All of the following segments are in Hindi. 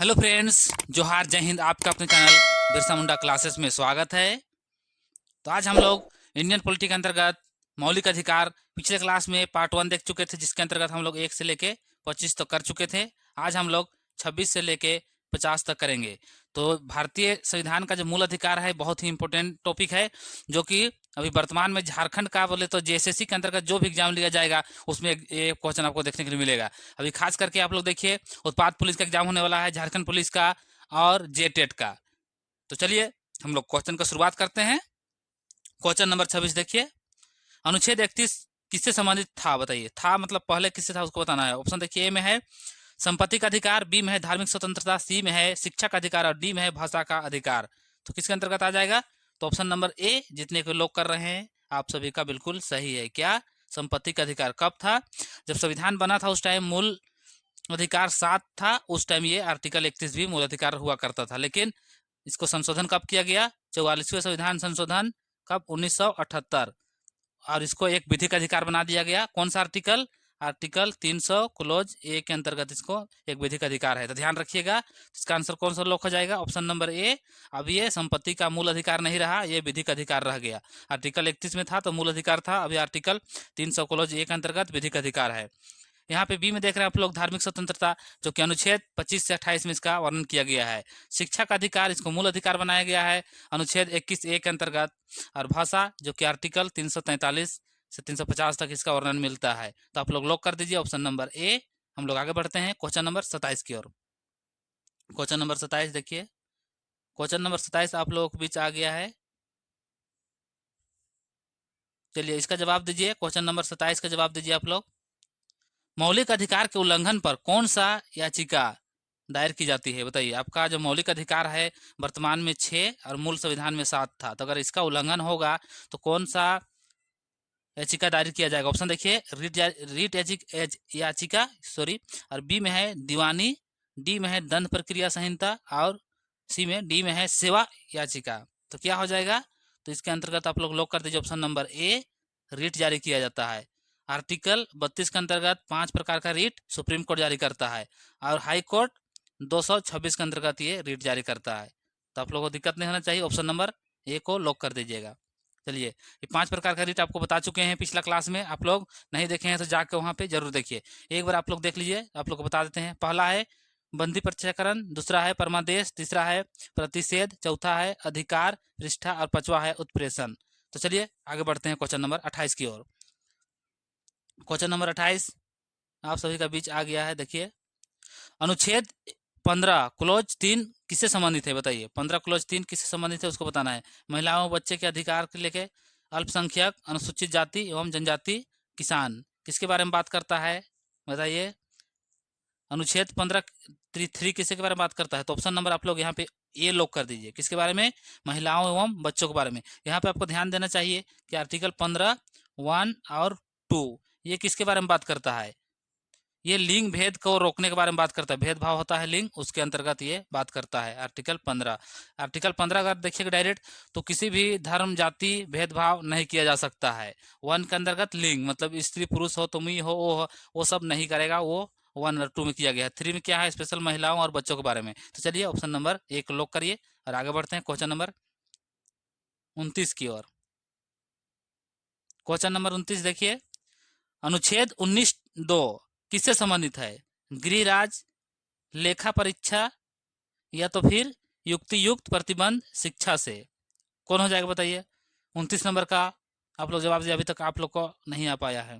हेलो फ्रेंड्स, जोहार, जय हिंद। आपका अपने चैनल बिरसा मुंडा क्लासेस में स्वागत है। तो आज हम लोग इंडियन पॉलिटी के अंतर्गत मौलिक अधिकार पिछले क्लास में पार्ट 1 देख चुके थे, जिसके अंतर्गत हम लोग 1 से लेके 25 तक कर चुके थे। आज हम लोग 26 से लेके 50 तक करेंगे। तो भारतीय संविधान का जो मूल अधिकार है बहुत ही इंपॉर्टेंट टॉपिक है, जो कि अभी वर्तमान में झारखंड का बोले तो जेएसएससी के अंतर्गत जो भी एग्जाम लिया जाएगा उसमें ये क्वेश्चन आपको देखने के लिए मिलेगा। अभी खास करके आप लोग देखिए, उत्पाद पुलिस का एग्जाम होने वाला है, झारखंड पुलिस का और जेटेट का। तो चलिए हम लोग क्वेश्चन का शुरुआत करते हैं। क्वेश्चन नंबर 26 देखिए, अनुच्छेद 31 किससे संबंधित था? बताइए, था मतलब पहले किससे था उसको बताना है। ऑप्शन देखिए, ए में है संपत्ति का अधिकार, बी में है धार्मिक स्वतंत्रता, सी में है शिक्षा का अधिकार और डी में है भाषा का अधिकार। तो किसके अंतर्गत आ जाएगा? तो ऑप्शन नंबर ए जितने को लोग कर रहे हैं आप सभी का बिल्कुल सही है। क्या? संपत्ति का अधिकार। कब था? जब संविधान बना था उस टाइम मूल अधिकार 7 था, उस टाइम ये आर्टिकल 31 भी मूल अधिकार हुआ करता था। लेकिन इसको संशोधन कब किया गया? 44वें संविधान संशोधन कब? 1978। और इसको एक विधिक अधिकार बना दिया गया। कौन सा आर्टिकल? आर्टिकल 300 क्लोज ए के अंतर्गत इसको एक विधिक अधिकार है। तो ध्यान रखिएगा, इसका आंसर कौन सा लॉक हो जाएगा? Option number A. अब ये संपत्ति का मूल अधिकार नहीं रहा, ये विधिक अधिकार रह गया। आर्टिकल 31 में था तो मूल अधिकार था, अभी आर्टिकल 300 क्लोज ए के अंतर्गत विधिक अधिकार है। यहाँ पे बी में देख रहे हैं आप लोग धार्मिक स्वतंत्रता, जो कि अनुच्छेद 25 से 28 में इसका वर्णन किया गया है। शिक्षा का अधिकार, इसको मूल अधिकार बनाया गया है अनुच्छेद 21 ए के अंतर्गत। और भाषा, जो कि आर्टिकल 343 से 350 तक इसका वर्णन मिलता है। तो आप लोग लॉक कर दीजिए ऑप्शन नंबर ए। हम लोग आगे बढ़ते हैं क्वेश्चन नंबर 27 की ओर। क्वेश्चन नंबर 27 देखिए, क्वेश्चन नंबर 27 आप लोगों के बीच आ गया है। चलिए इसका जवाब दीजिए, क्वेश्चन नंबर 27 का जवाब दीजिए आप लोग। मौलिक अधिकार के उल्लंघन पर कौन सा याचिका दायर की जाती है? बताइए, आपका जो मौलिक अधिकार है वर्तमान में 6 और मूल संविधान में 7 था, तो अगर इसका उल्लंघन होगा तो कौन सा याचिका दायर किया जाएगा? ऑप्शन देखिए, याचिका सॉरी, और बी में है दीवानी, डी में है दंड प्रक्रिया संहिता और सी में डी में है सेवा याचिका। तो क्या हो जाएगा? तो इसके अंतर्गत आप लोग लॉक कर दीजिए ऑप्शन नंबर ए, रिट जारी किया जाता है। आर्टिकल 32 के अंतर्गत 5 प्रकार का रिट सुप्रीम कोर्ट जारी करता है और हाई कोर्ट 226 के अंतर्गत ये रिट जारी करता है। तो आप लोगों को दिक्कत नहीं होना चाहिए, ऑप्शन नंबर ए को लॉक कर दीजिएगा। चलिए, ये 5 प्रकार का रिट आपको बता चुके हैं पिछला क्लास में, आप लोग नहीं देखे हैं तो जाकर वहाँ पे जरूर देखिए। एक बार आप लोग देख लीजिए, आप लोग को बता देते हैं। पहला है बंदी प्रत्यक्षीकरण, दूसरा है परमादेश, तीसरा है प्रतिषेध, चौथा है अधिकार पृष्ठा और पांचवा है उत्प्रेषण। तो चलिए आगे बढ़ते हैं क्वेश्चन नंबर 28 की ओर। क्वेश्चन नंबर 28 आप सभी का बीच आ गया है। देखिए, अनुच्छेद 15 क्लोज 3 किससे संबंधित है? बताइए, 15 क्लोज 3 किससे संबंधित है उसको बताना है। महिलाओं बच्चे के अधिकार के लेके, अल्पसंख्यक, अनुसूचित जाति एवं जनजाति, किसान, किसके बारे में बात करता है? बताइए, अनुच्छेद 15 3 किसके बारे में बात करता है? तो ऑप्शन नंबर आप लोग यहाँ पे ये लॉक कर दीजिए। किसके बारे में? महिलाओं एवं बच्चों के बारे में। यहाँ पे आपको ध्यान देना चाहिए कि आर्टिकल 15 1 और 2 ये किसके बारे में बात करता है? ये लिंग भेद को रोकने के बारे में बात करता है। भेदभाव होता है लिंग, उसके अंतर्गत ये बात करता है आर्टिकल 15। आर्टिकल 15 अगर देखिएगा डायरेक्ट, तो किसी भी धर्म जाति भेदभाव नहीं किया जा सकता है। 1 के अंतर्गत लिंग मतलब स्त्री पुरुष हो, तुम ही हो, वो सब नहीं करेगा, वो 1 और 2 में किया गया है। 3 में क्या है? स्पेशल महिलाओं और बच्चों के बारे में। तो चलिए ऑप्शन नंबर 1 लॉक करिए और आगे बढ़ते हैं क्वेश्चन नंबर 29 की ओर। क्वेश्चन नंबर 29 देखिए, अनुच्छेद 19(2) किससे संबंधित है? गृह राज, लेखा परीक्षा या तो फिर युक्ति युक्त प्रतिबंध शिक्षा से। कौन हो जाएगा बताइए? 29 नंबर का आप लोग जवाब दिए, अभी तक आप लोग को नहीं आ पाया है।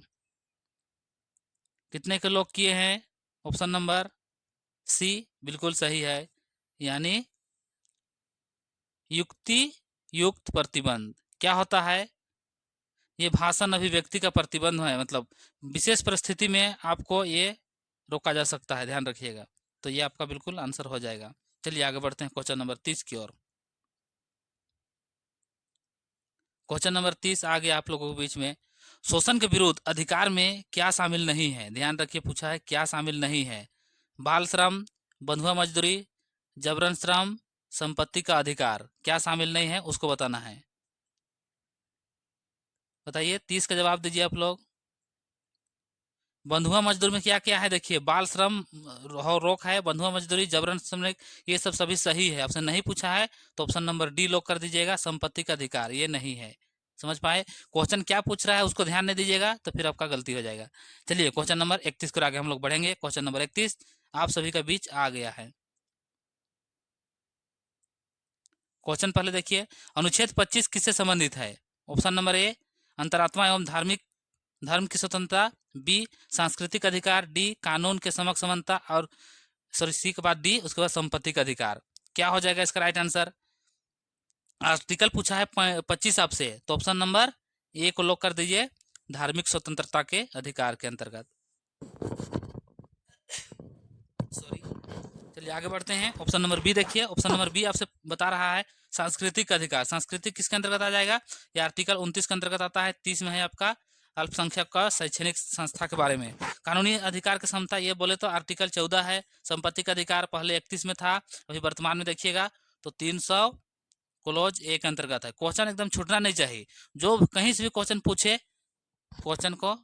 कितने के लोग किए हैं? ऑप्शन नंबर सी बिल्कुल सही है, यानी युक्ति युक्त प्रतिबंध। क्या होता है? ये भाषण अभिव्यक्ति का प्रतिबंध है, मतलब विशेष परिस्थिति में आपको ये रोका जा सकता है, ध्यान रखिएगा। तो ये आपका बिल्कुल आंसर हो जाएगा। चलिए आगे बढ़ते हैं क्वेश्चन नंबर 30 की ओर। क्वेश्चन नंबर 30 आ गया आप लोगों के बीच में। शोषण के विरुद्ध अधिकार में क्या शामिल नहीं है? ध्यान रखिए, पूछा है क्या शामिल नहीं है। बाल श्रम, बंधुआ मजदूरी, जबरन श्रम, संपत्ति का अधिकार, क्या शामिल नहीं है उसको बताना है। बताइए, 30 का जवाब दीजिए आप लोग। बंधुआ मजदूरी में क्या क्या है देखिए, बाल श्रम रोक है, बंधुआ मजदूरी, जबरन श्रम, ये सब सभी सही है। ऑप्शन नहीं पूछा है तो ऑप्शन नंबर डी लॉक कर दीजिएगा, संपत्ति का अधिकार, ये नहीं है। समझ पाए क्वेश्चन क्या पूछ रहा है, उसको ध्यान नहीं दीजिएगा तो फिर आपका गलती हो जाएगा। चलिए क्वेश्चन नंबर 31 को आगे हम लोग बढ़ेंगे। क्वेश्चन नंबर 31 आप सभी का बीच आ गया है। क्वेश्चन पहले देखिए, अनुच्छेद 25 किससे संबंधित है? ऑप्शन नंबर ए अंतरात्मा एवं धार्मिक धर्म की स्वतंत्रता, बी सांस्कृतिक अधिकार, डी कानून के समक्ष समानता, और सॉरी सी के बाद डी, उसके बाद संपत्ति का अधिकार। क्या हो जाएगा इसका राइट आंसर? आर्टिकल पूछा है 25 आपसे, तो ऑप्शन नंबर ए को लॉक कर दीजिए, धार्मिक स्वतंत्रता के अधिकार के अंतर्गत। सॉरी, चलिए आगे बढ़ते हैं। ऑप्शन नंबर बी देखिए, ऑप्शन नंबर बी आपसे बता रहा है सांस्कृतिक अधिकार। सांस्कृतिक किसके अंतर्गत आ जाएगा? ये आर्टिकल 29 के अंतर्गत आता है। 30 में है आपका अल्पसंख्यक का शैक्षणिक संस्था के बारे में। कानूनी अधिकार की क्षमता ये बोले तो आर्टिकल 14 है। संपत्ति का अधिकार पहले 31 में था, अभी वर्तमान में देखिएगा तो 300 क्लोज ए के अंतर्गत है। क्वेश्चन एकदम छूटना नहीं चाहिए, जो कहीं से भी क्वेश्चन पूछे क्वेश्चन को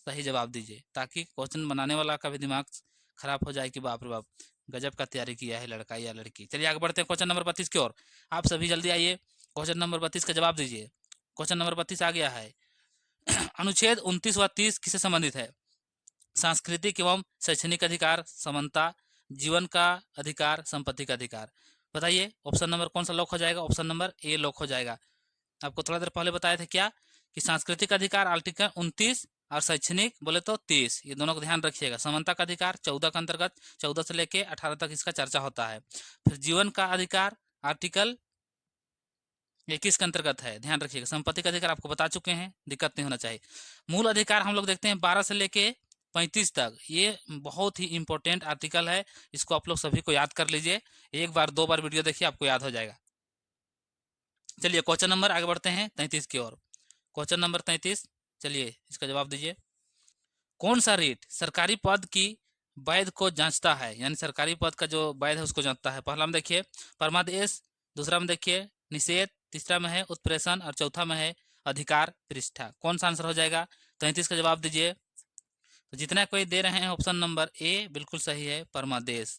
सही जवाब दीजिए, ताकि क्वेश्चन बनाने वाला का भी दिमाग खराब हो जाए कि बाप रे बाप गजब का तैयारी किया है लड़का या लड़की। चलिए आगे बढ़ते हैं क्वेश्चन नंबर 32 की ओर। आप सभी जल्दी आइए, क्वेश्चन नंबर 32 का जवाब दीजिए। क्वेश्चन नंबर 32 आ गया है। अनुच्छेद 29 व 30 किससे संबंधित है? सांस्कृतिक एवं शैक्षणिक अधिकार, समानता, जीवन का अधिकार, संपत्ति का अधिकार। बताइए ऑप्शन नंबर कौन सा लॉक हो जाएगा? ऑप्शन नंबर ए लॉक हो जाएगा। आपको थोड़ा देर पहले बताया था क्या कि सांस्कृतिक अधिकार आर्टिकल 29 और शैक्षणिक बोले तो 30, ये दोनों को ध्यान रखिएगा। समानता का अधिकार 14 के अंतर्गत, 14 से लेके 18 तक इसका चर्चा होता है। फिर जीवन का अधिकार आर्टिकल 21 के अंतर्गत है, ध्यान रखिएगा। संपत्ति का अधिकार आपको बता चुके हैं, दिक्कत नहीं होना चाहिए। मूल अधिकार हम लोग देखते हैं 12 से लेके 35 तक, ये बहुत ही इंपॉर्टेंट आर्टिकल है, इसको आप लोग सभी को याद कर लीजिए। एक बार 2 बार वीडियो देखिए, आपको याद हो जाएगा। चलिए क्वेश्चन नंबर आगे बढ़ते हैं 33 की ओर। क्वेश्चन नंबर 33, चलिए इसका जवाब दीजिए। कौन सा रीट सरकारी पद की वैध को जांचता है? यानी सरकारी पद का जो वैध है उसको जांचता है। पहला में देखिए परमादेश, दूसरा में देखिए निषेध, तीसरा में है उत्प्रेषण, और चौथा में है अधिकार पृष्ठा। कौन सा आंसर हो जाएगा? 33 का जवाब दीजिए। तो जितना कोई दे रहे हैं ऑप्शन नंबर ए बिल्कुल सही है, परमादेश।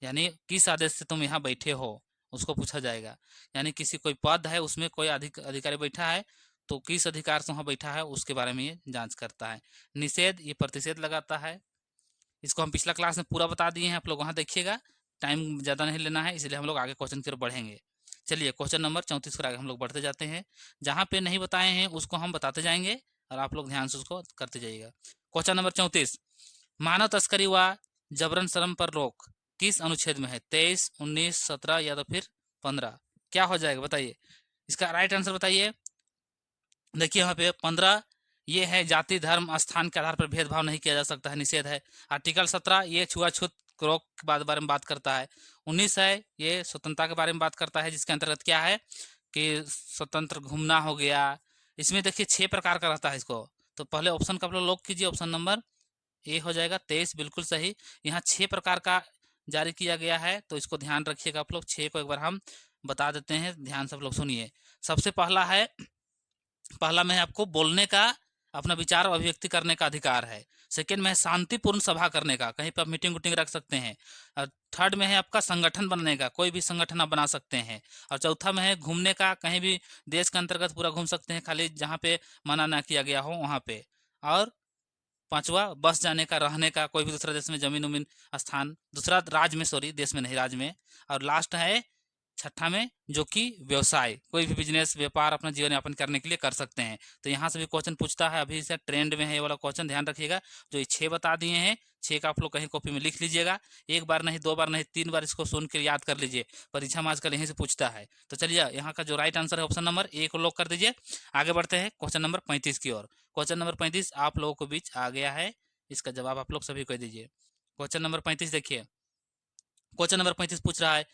यानी किस आदेश से तुम यहाँ बैठे हो उसको पूछा जाएगा। यानी किसी कोई पद है उसमें कोई अधिकारी बैठा है, तो किस अधिकार से वहाँ बैठा है उसके बारे में ये जांच करता है। निषेध ये प्रतिषेध लगाता है। इसको हम पिछला क्लास में पूरा बता दिए हैं, आप लोग वहाँ देखिएगा। टाइम ज़्यादा नहीं लेना है, इसलिए हम लोग आगे क्वेश्चन की ओर बढ़ेंगे। चलिए क्वेश्चन नंबर 34 पर आगे हम लोग बढ़ते जाते हैं। जहाँ पे नहीं बताए हैं उसको हम बताते जाएंगे और आप लोग ध्यान से उसको करते जाइएगा। क्वेश्चन नंबर 34, मानव तस्करी व जबरन श्रम पर रोक किस अनुच्छेद में है? 23, 19, 17 या तो फिर 15? क्या हो जाएगा बताइए, इसका राइट आंसर बताइए। देखिए यहाँ पे 15 ये है जाति धर्म स्थान के आधार पर भेदभाव नहीं किया जा सकता है, निषेध है। आर्टिकल 17 ये छुआछूत रोक के बारे में बात करता है। 19 है ये स्वतंत्रता के बारे में बात करता है, जिसके अंतर्गत क्या है कि स्वतंत्र घूमना हो गया। इसमें देखिए 6 प्रकार का रहता है इसको, तो पहले ऑप्शन का आप लोग लॉक कीजिए, ऑप्शन नंबर ए हो जाएगा 23 बिल्कुल सही। यहाँ 6 प्रकार का जारी किया गया है, तो इसको ध्यान रखिएगा आप लोग। 6 को एक बार हम बता देते हैं, ध्यान से आप लोग सुनिए। सबसे पहला में है आपको बोलने का, अपना विचार अभिव्यक्ति करने का अधिकार है। सेकंड में है शांतिपूर्ण सभा करने का, कहीं पर मीटिंग उटिंग रख सकते हैं। और थर्ड में है आपका संगठन बनने का, कोई भी संगठन आप बना सकते हैं। और चौथा में है घूमने का, कहीं भी देश के अंतर्गत पूरा घूम सकते हैं, खाली जहाँ पे मना ना किया गया हो वहाँ पे। और पांचवा बस जाने का, रहने का, कोई भी दूसरा देश में जमीन उमीन स्थान, दूसरा राज्य में, सॉरी देश में नहीं राज्य में। और लास्ट है छठा में जो कि व्यवसाय, कोई भी बिजनेस व्यापार अपना जीवन यापन करने के लिए कर सकते हैं। तो यहाँ से भी क्वेश्चन पूछता है, अभी से ट्रेंड में है ये वाला क्वेश्चन, ध्यान रखिएगा। जो ये 6 बता दिए हैं, 6 का आप लोग कहीं कॉपी में लिख लीजिएगा। एक बार नहीं, 2 बार नहीं, 3 बार इसको सुन के याद कर लीजिए, परीक्षा में आजकल यहीं से पूछता है। तो चलिए यहाँ का जो राइट आंसर है ऑप्शन नंबर ए को लॉक कर दीजिए। आगे बढ़ते हैं क्वेश्चन नंबर 35 की ओर। क्वेश्चन नंबर 35 आप लोगों को बीच आ गया है, इसका जवाब आप लोग सभी को दीजिए। क्वेश्चन नंबर 35 देखिए, क्वेश्चन नंबर 35 पूछ रहा है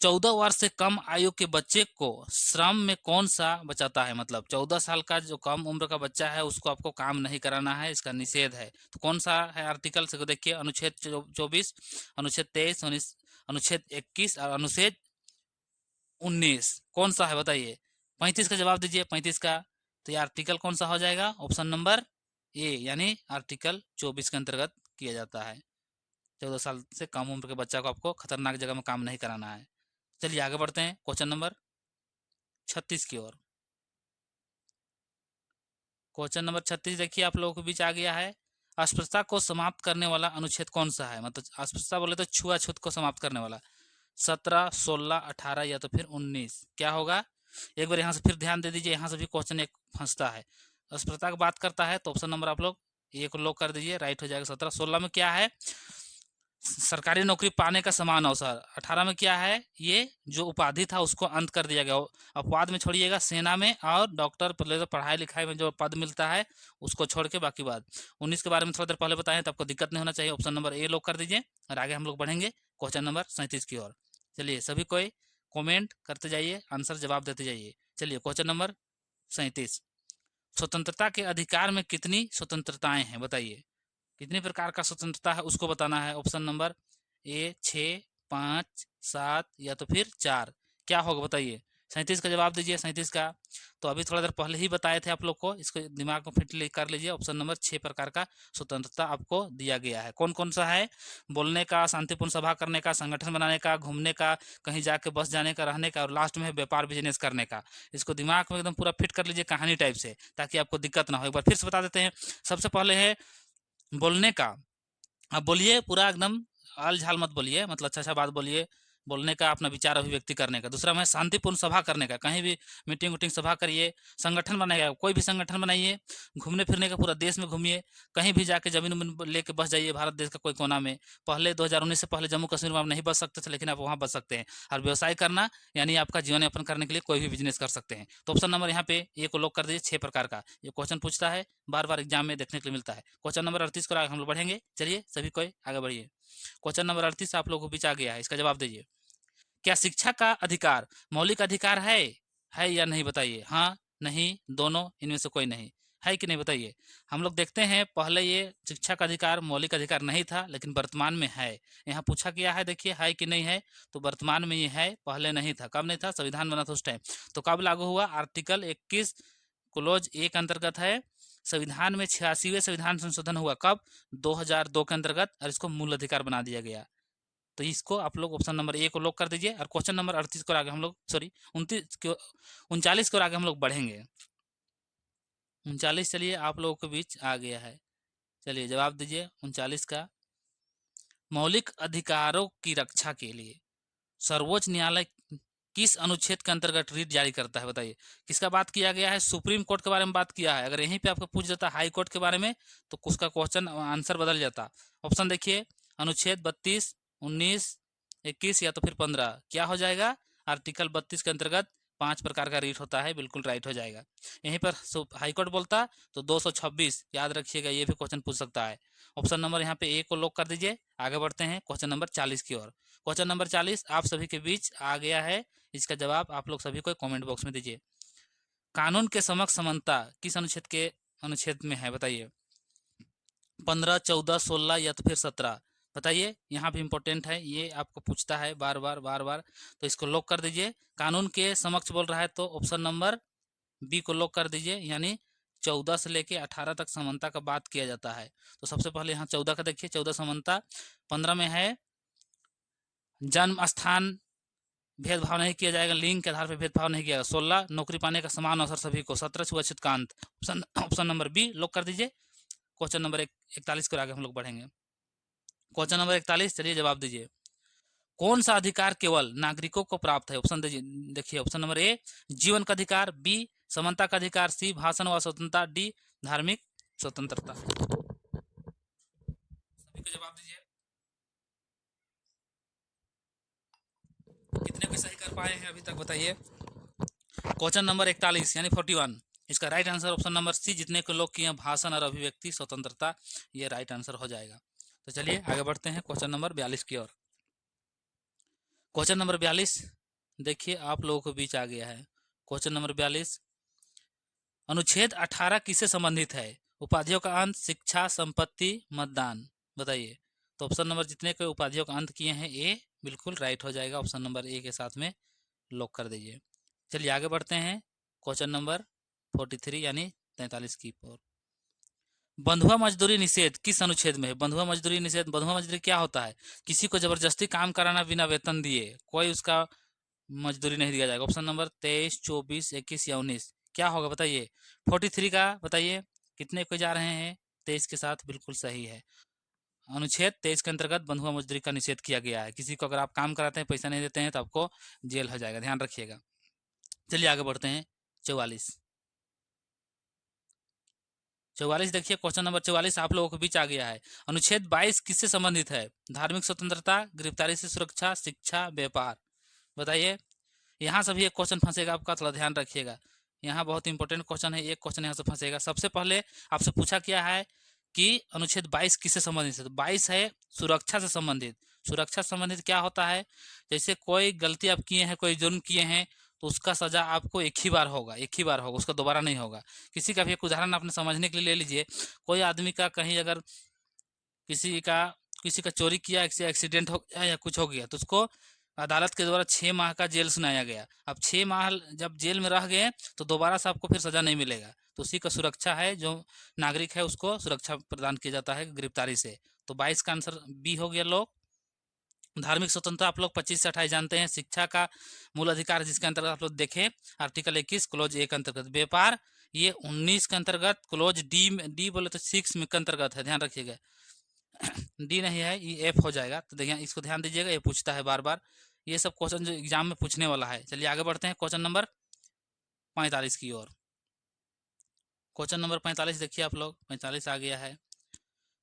14 वर्ष से कम आयु के बच्चे को श्रम में कौन सा बचाता है? मतलब 14 साल का जो कम उम्र का बच्चा है उसको आपको काम नहीं कराना है, इसका निषेध है। तो कौन सा है आर्टिकल से देखिए, अनुच्छेद 24, अनुच्छेद 23, अनुच्छेद 21 और अनुच्छेद 19, कौन सा है बताइए? 35 का जवाब दीजिए, 35 का। तो ये आर्टिकल कौन सा हो जाएगा? ऑप्शन नंबर ए यानी आर्टिकल 24 के अंतर्गत किया जाता है। 14 साल से कम उम्र के बच्चा को आपको खतरनाक जगह में काम नहीं कराना है। चलिए आगे बढ़ते हैं क्वेश्चन नंबर 36 की ओर। क्वेश्चन नंबर 36 देखिए आप लोगों के बीच आ गया है। अस्पृश्यता को समाप्त करने वाला अनुच्छेद कौन सा है? मतलब अस्पृश्यता बोले तो छुआछूत को समाप्त करने वाला। 17, 16, 18 या तो फिर 19 क्या होगा? एक बार यहाँ से फिर ध्यान दे दीजिए, यहाँ से भी क्वेश्चन एक फंसता है। अस्पृश्यता की बात करता है तो ऑप्शन नंबर आप लोग ए को लॉक कर दीजिए, राइट हो जाएगा। 17, 16 में क्या है? सरकारी नौकरी पाने का समान अवसर। 18 में क्या है? ये जो उपाधि था उसको अंत कर दिया गया। अपवाद में छोड़िएगा, सेना में और डॉक्टर पढ़ाई लिखाई में जो पद मिलता है उसको छोड़ के बाकी बात। 19 के बारे में थोड़ा देर पहले बताएं तो आपको दिक्कत नहीं होना चाहिए। ऑप्शन नंबर ए लॉक कर दीजिए और आगे हम लोग बढ़ेंगे क्वेश्चन नंबर 37 की ओर। चलिए सभी कोई कॉमेंट करते जाइए, आंसर जवाब देते जाइए। चलिए क्वेश्चन नंबर 37, स्वतंत्रता के अधिकार में कितनी स्वतंत्रताएं हैं बताइए? कितने प्रकार का स्वतंत्रता है उसको बताना है। ऑप्शन नंबर ए 6, 5, 7 या तो फिर 4 क्या होगा बताइए? 37 का जवाब दीजिए। 37 का तो अभी थोड़ा देर पहले ही बताए थे आप लोग को, इसको दिमाग में फिट कर लीजिए। ऑप्शन नंबर 6 प्रकार का स्वतंत्रता आपको दिया गया है। कौन कौन सा है? बोलने का, शांतिपूर्ण सभा करने का, संगठन बनाने का, घूमने का, कहीं जाके बस जाने का, रहने का, और लास्ट में व्यापार बिजनेस करने का। इसको दिमाग में एकदम पूरा फिट कर लीजिए कहानी टाइप से, ताकि आपको दिक्कत ना हो। एक बार फिर से बता देते हैं। सबसे पहले है बोलने का। आप बोलिए पूरा एकदम आल झाल मत बोलिए, मतलब अच्छा अच्छा बात बोलिए। बोलने का, अपना विचार अभिव्यक्ति करने का। दूसरा में शांतिपूर्ण सभा करने का, कहीं भी मीटिंग उटिंग सभा करिए। संगठन बनाएगा, कोई भी संगठन बनाइए। घूमने फिरने का, पूरा देश में घूमिए। कहीं भी जाके जमीन उमीन लेके बस जाइए भारत देश का कोई कोना में। पहले 2019 से पहले जम्मू कश्मीर में आप नहीं बच सकते थे, लेकिन आप वहाँ बच सकते हैं। और व्यवसाय करना यानी आपका जीवन यापन करने के लिए कोई भी बिजनेस कर सकते हैं। तो ऑप्शन नंबर यहाँ पे ए को लॉक कर दीजिए। 6 प्रकार का ये क्वेश्चन पूछता है, बार बार एग्जाम में देखने के लिए मिलता है। क्वेश्चन नंबर 38 को आगे हम लोग बढ़ेंगे। चलिए सभी कोई आगे बढ़िए। क्वेश्चन नंबर 38 आप लोगों को बीच आ गया है, इसका जवाब दीजिए। क्या शिक्षा का अधिकार मौलिक अधिकार है या नहीं बताइए? हाँ, नहीं, दोनों, इनमें से कोई नहीं है कि नहीं बताइए? हम लोग देखते हैं पहले ये शिक्षा का अधिकार मौलिक अधिकार नहीं था, लेकिन वर्तमान में है। यहाँ पूछा गया है, देखिए है कि नहीं है, तो वर्तमान में ये है, पहले नहीं था। कब नहीं था? संविधान बना था उस टाइम। तो कब लागू हुआ? आर्टिकल 21 क्लोज 1 अंतर्गत है। संविधान में 86वें संविधान संशोधन हुआ कब? 2002 के अंतर्गत, और इसको मूल अधिकार बना दिया गया। तो इसको आप लोग ऑप्शन नंबर ए को लॉक कर दीजिए। और क्वेश्चन नंबर 38 को आगे हम लोग, सॉरी 39 को आगे हम लोग बढ़ेंगे। 39 चलिए आप लोगों के बीच आ गया है। चलिए जवाब दीजिए 39 का। मौलिक अधिकारों की रक्षा के लिए सर्वोच्च न्यायालय किस अनुच्छेद के अंतर्गत रीट जारी करता है बताइए? किसका बात किया गया है? सुप्रीम कोर्ट के बारे में बात किया है। अगर यहीं पे आपको पूछ जाता हाई कोर्ट के बारे में तो उसका क्वेश्चन आंसर बदल जाता। ऑप्शन देखिए, अनुच्छेद 32, 19, 21 या तो फिर 15 क्या हो जाएगा? आर्टिकल 32 के अंतर्गत 5 प्रकार का रीट होता है, बिल्कुल राइट हो जाएगा। यहीं पर हाईकोर्ट बोलता तो 226 याद रखिएगा, ये भी क्वेश्चन पूछ सकता है। ऑप्शन नंबर यहाँ पे ए को लॉक कर दीजिए। आगे बढ़ते हैं क्वेश्चन नंबर 40 की ओर। क्वेश्चन नंबर 40 आप सभी के बीच आ गया है। इसका जवाब आप लोग सभी को कमेंट बॉक्स में दीजिए। कानून के समक्ष समानता किस अनुच्छेद में है बताइए? 15, 14, 16 या तो फिर 17 बताइए। यहाँ भी इंपॉर्टेंट है, ये आपको पूछता है बार बार बार बार, तो इसको लॉक कर दीजिए। कानून के समक्ष बोल रहा है तो ऑप्शन नंबर बी को लॉक कर दीजिए, यानी 14 से लेके 18 तक समानता का बात किया जाता है। तो सबसे पहले यहाँ 14 का देखिए, 14 समानता। 15 में है जन्म स्थान भेदभाव नहीं किया जाएगा, लिंग के आधार पर भेदभाव नहीं किया जाएगा। 16 नौकरी पाने का समान अवसर सभी को। 17 छुआछूत का अंत। ऑप्शन नंबर बी लॉक कर दीजिए। क्वेश्चन नंबर 41 को आगे हम लोग बढ़ेंगे। क्वेश्चन नंबर 41 चलिए जवाब दीजिए। कौन सा अधिकार केवल नागरिकों को प्राप्त है? ऑप्शन देखिए, ऑप्शन नंबर ए जीवन का अधिकार, बी समानता का अधिकार, सी भाषण व स्वतंत्रता, डी धार्मिक स्वतंत्रता। सभी को जवाब दीजिए। कितने को सही कर पाए हैं अभी तक बताइए? क्वेश्चन नंबर 41 यानी 41, इसका right answer option number C, जितने को लोग किए भाषण और अभिव्यक्ति स्वतंत्रता, ये राइट आंसर हो जाएगा। तो चलिए आगे बढ़ते हैं क्वेश्चन नंबर 42 की ओर। क्वेश्चन नंबर 42 देखिए आप लोगों के बीच आ गया है। क्वेश्चन नंबर 42, अनुच्छेद 18 किससे संबंधित है? उपाधियों का अंत, शिक्षा, संपत्ति, मतदान बताइए। तो ऑप्शन नंबर जितने के उपाधियों का अंत किए हैं ए बिल्कुल राइट हो जाएगा। ऑप्शन नंबर ए के साथ में लॉक कर दीजिए। चलिए आगे बढ़ते हैं क्वेश्चन नंबर 43 यानी 43 की ओर। बंधुआ मजदूरी निषेध किस अनुच्छेद में है? बंधुआ मजदूरी निषेध, बंधुआ मजदूरी क्या होता है? किसी को जबरदस्ती काम कराना बिना वेतन दिए, कोई उसका मजदूरी नहीं दिया जाएगा। ऑप्शन नंबर 23, 24, 21 या 19 क्या होगा बताइए? 43 का बताइए, कितने को जा रहे हैं? 23 के साथ बिल्कुल सही है। अनुच्छेद 23 के अंतर्गत बंधुआ मजदूरी का निषेध किया गया है। किसी को अगर आप काम कराते हैं, पैसा नहीं देते हैं, तो आपको जेल हो जाएगा, ध्यान रखिएगा। चलिए आगे बढ़ते हैं। 44 देखिए, क्वेश्चन नंबर 44 आप लोगों के बीच आ गया है। अनुच्छेद 22 किससे संबंधित है? धार्मिक स्वतंत्रता, गिरफ्तारी से सुरक्षा, शिक्षा, व्यापार। बताइए। यहाँ से भी एक क्वेश्चन फंसेगा आपका, थोड़ा ध्यान रखिएगा। यहाँ बहुत इंपॉर्टेंट क्वेश्चन है, एक क्वेश्चन यहाँ से फंसेगा। सबसे पहले आपसे पूछा क्या है कि अनुच्छेद 22 किससे संबंधित है? तो 22 है सुरक्षा से संबंधित। सुरक्षा से संबंधित क्या होता है? जैसे कोई गलती आप किए हैं, कोई जुर्म किए हैं, तो उसका सजा आपको एक ही बार होगा, एक ही बार होगा, उसका दोबारा नहीं होगा। किसी का भी एक उदाहरण आपने समझने के लिए ले लीजिए। कोई आदमी का कहीं अगर किसी का किसी का चोरी किया, एक्सीडेंट हो गया या कुछ हो गया, तो उसको अदालत के द्वारा 6 माह का जेल सुनाया गया। अब 6 माह जब जेल में रह गए तो दोबारा से आपको फिर सजा नहीं मिलेगा। तो उसी का सुरक्षा है, जो नागरिक है उसको सुरक्षा प्रदान किया जाता है गिरफ्तारी से। तो 22 का आंसर बी हो गया। लोग धार्मिक स्वतंत्रता आप लोग 25 से 28 जानते हैं। शिक्षा का मूल अधिकार जिसके अंतर्गत आप लोग देखें आर्टिकल 21 क्लोज ए के अंतर्गत। व्यापार ये 19 के अंतर्गत क्लोज डी बोले तो 6 में के अंतर्गत है, ध्यान रखिएगा। डी नहीं है, ये एफ हो जाएगा। तो देखिए इसको ध्यान दीजिएगा, ये पूछता है बार बार। ये सब क्वेश्चन जो एग्जाम में पूछने वाला है। चलिए आगे बढ़ते हैं क्वेश्चन नंबर 45 की ओर। क्वेश्चन नंबर 45 देखिए आप लोग, 45 आ गया है।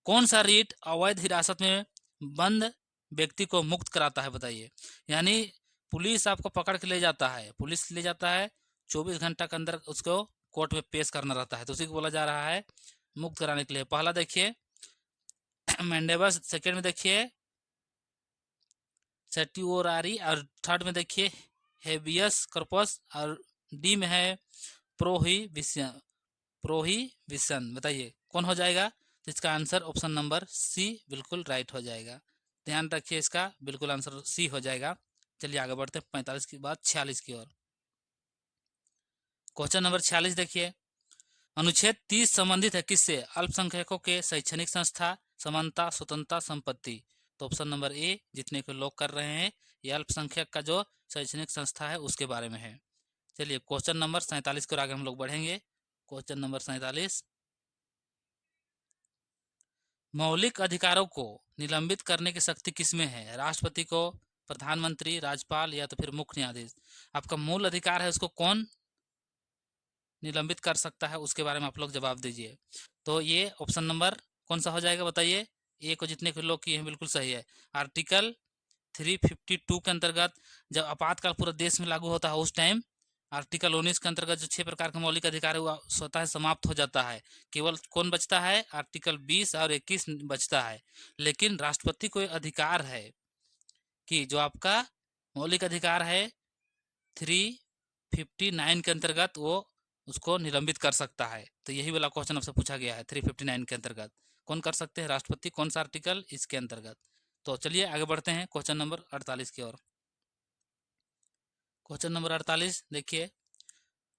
कौन सा रीट अवैध हिरासत में बंद व्यक्ति को मुक्त कराता है? बताइए। यानी पुलिस आपको पकड़ के ले जाता है, पुलिस ले जाता है, 24 घंटा के अंदर उसको कोर्ट में पेश करना रहता है, तो उसी को बोला जा रहा है मुक्त कराने के लिए। पहला देखिए मैंडेबस, सेकेंड में देखिए सेट्यूरारी, और थर्ड में देखिए हेबियस कॉर्पस, और डी में है प्रोहिबिशन। प्रोहिबिशन बताइए कौन हो जाएगा? तो इसका आंसर ऑप्शन नंबर सी बिल्कुल राइट हो जाएगा। ध्यान रखिए, इसका बिल्कुल आंसर सी हो जाएगा। चलिए आगे बढ़ते हैं 45 के बाद 46 की ओर। क्वेश्चन नंबर 46 देखिए। अनुच्छेद 30 संबंधित है किससे? अल्पसंख्यकों के शैक्षणिक संस्था, समानता, स्वतंत्रता, संपत्ति। तो ऑप्शन नंबर ए जितने को लोग कर रहे हैं, ये अल्पसंख्यक का जो शैक्षणिक संस्था है उसके बारे में है। चलिए क्वेश्चन नंबर 47 को आगे हम लोग बढ़ेंगे। क्वेश्चन नंबर 47, मौलिक अधिकारों को निलंबित करने की शक्ति किसमें है? राष्ट्रपति को, प्रधानमंत्री, राज्यपाल या तो फिर मुख्य न्यायाधीश। आपका मूल अधिकार है, उसको कौन निलंबित कर सकता है, उसके बारे में आप लोग जवाब दीजिए। तो ये ऑप्शन नंबर कौन सा हो जाएगा बताइए? ए को जितने लोग किए हैं बिल्कुल सही है। आर्टिकल 352 के अंतर्गत जब आपातकाल पूरे देश में लागू होता है उस टाइम आर्टिकल 19 के अंतर्गत जो 6 प्रकार के मौलिक अधिकार है वो स्वतः समाप्त हो जाता है। केवल कौन बचता है? आर्टिकल 20 और 21 बचता है। लेकिन राष्ट्रपति को अधिकार है कि जो आपका मौलिक अधिकार है 359 के अंतर्गत वो उसको निलंबित कर सकता है। तो यही वाला क्वेश्चन आपसे पूछा गया है 359 के अंतर्गत कौन कर सकते हैं? राष्ट्रपति। कौन सा आर्टिकल? इसके अंतर्गत। तो चलिए आगे बढ़ते हैं क्वेश्चन नंबर 48 की ओर। क्वेश्चन नंबर 48 देखिए।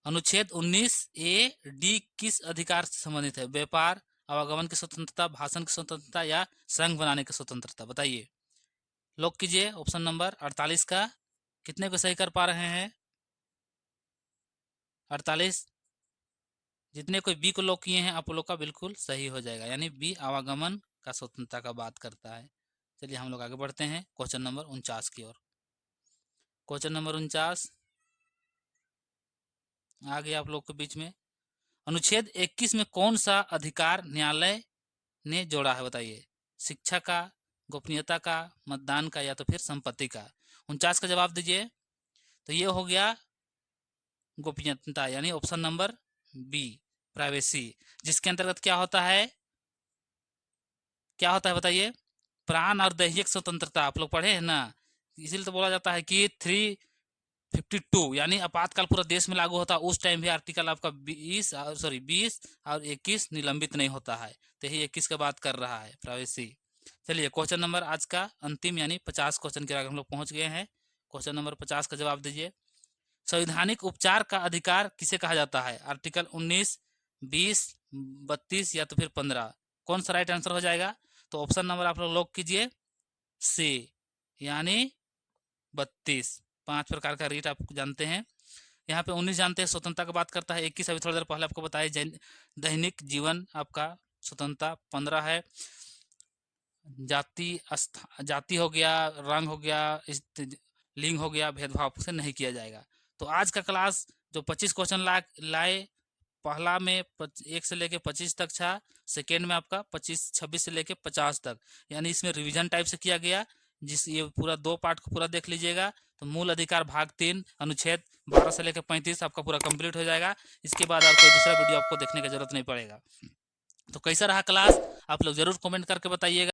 अनुच्छेद 19 ए डी किस अधिकार से संबंधित है? व्यापार, आवागमन की स्वतंत्रता, भाषण की स्वतंत्रता या संघ बनाने की स्वतंत्रता। बताइए, लॉक कीजिए ऑप्शन नंबर 48 का। कितने को सही कर पा रहे हैं? 48 जितने कोई बी को लॉक किए हैं आप लोग का बिल्कुल सही हो जाएगा, यानी बी आवागमन का स्वतंत्रता का बात करता है। चलिए हम लोग आगे बढ़ते हैं क्वेश्चन नंबर 49 की ओर। क्वेश्चन नंबर 49 आ गया आप लोग के बीच में। अनुच्छेद 21 में कौन सा अधिकार न्यायालय ने जोड़ा है? बताइए। शिक्षा का, गोपनीयता का, मतदान का या तो फिर संपत्ति का। 49 का जवाब दीजिए। तो ये हो गया गोपनीयता, यानी ऑप्शन नंबर बी प्राइवेसी, जिसके अंतर्गत क्या होता है? क्या होता है बताइए? प्राण और दैहिक स्वतंत्रता आप लोग पढ़े हैं ना, इसीलिए तो बोला जाता है कि 352 यानी आपातकाल पूरा देश में लागू होता है उस टाइम भी आर्टिकल आपका 20 और 21 निलंबित नहीं होता है। तो यही 21 का बात कर रहा है, प्राइवेसी। चलिए क्वेश्चन नंबर आज का अंतिम यानी 50 क्वेश्चन के आगे हम लोग पहुंच गए हैं। क्वेश्चन नंबर 50 का जवाब दीजिए। संवैधानिक उपचार का अधिकार किसे कहा जाता है? आर्टिकल 19, 20, 32 या तो फिर 15, कौन सा राइट आंसर हो जाएगा? तो ऑप्शन नंबर आप लोग लॉक कीजिए, सी, यानी 32। 5 प्रकार का रीट आप जानते हैं। यहाँ पे 19 जानते हैं, स्वतंत्रता की बात करता है। 21 अभी थोड़ी देर पहले आपको बताया, दैनिक जीवन आपका स्वतंत्रता। 15 है जाति हो गया, रंग हो गया, लिंग हो गया, भेदभाव से नहीं किया जाएगा। तो आज का क्लास जो 25 क्वेश्चन लाए, पहला में 1 से लेके 25 तक था, सेकेंड में आपका 26 से लेके 50 तक, यानी इसमें रिवीजन टाइप से किया गया। ये पूरा 2 पार्ट को पूरा देख लीजिएगा। तो मूल अधिकार भाग 3 अनुच्छेद 12 से लेकर 35 आपका पूरा कंप्लीट हो जाएगा। इसके बाद और कोई दूसरा वीडियो आपको देखने की जरूरत नहीं पड़ेगा। तो कैसा रहा क्लास, आप लोग जरूर कमेंट करके बताइएगा।